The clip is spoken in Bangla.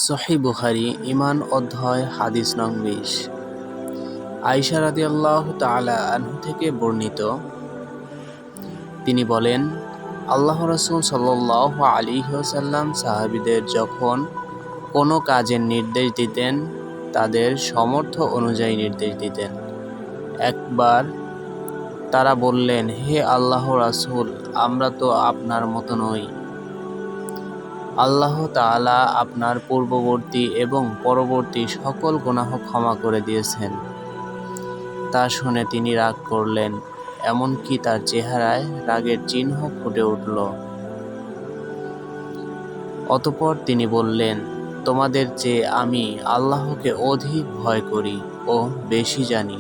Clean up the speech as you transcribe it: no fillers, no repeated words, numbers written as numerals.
সহিহ বুখারী ঈমান অধ্যায় হাদিস নং ২০। আয়েশা রাদিয়াল্লাহু তাআলা আনহা থেকে বর্ণিত, তিনি বলেন, আল্লাহর রাসূল সাল্লাল্লাহু আলাইহি ওয়াসাল্লাম সাহাবীদের যখন কোনো কাজের নির্দেশ দিতেন, তাদের সামর্থ্য অনুযায়ী নির্দেশ দিতেন। একবার তারা বললেন, হে আল্লাহর রাসূল, আমরা তো আপনার মতো নই। আল্লাহ তাআলা আপনার পূর্ববর্তী এবং পরবর্তী সকল গুনাহ ক্ষমা করে দিয়েছেন। তা শুনে তিনি রাগ করলেন, এমনকি তার চেহারায় রাগের চিহ্ন ফুটে উঠল। অতঃপর তিনি বললেন, তোমাদের চেয়ে আমি আল্লাহকে অধিক ভয় করি ও বেশি জানি।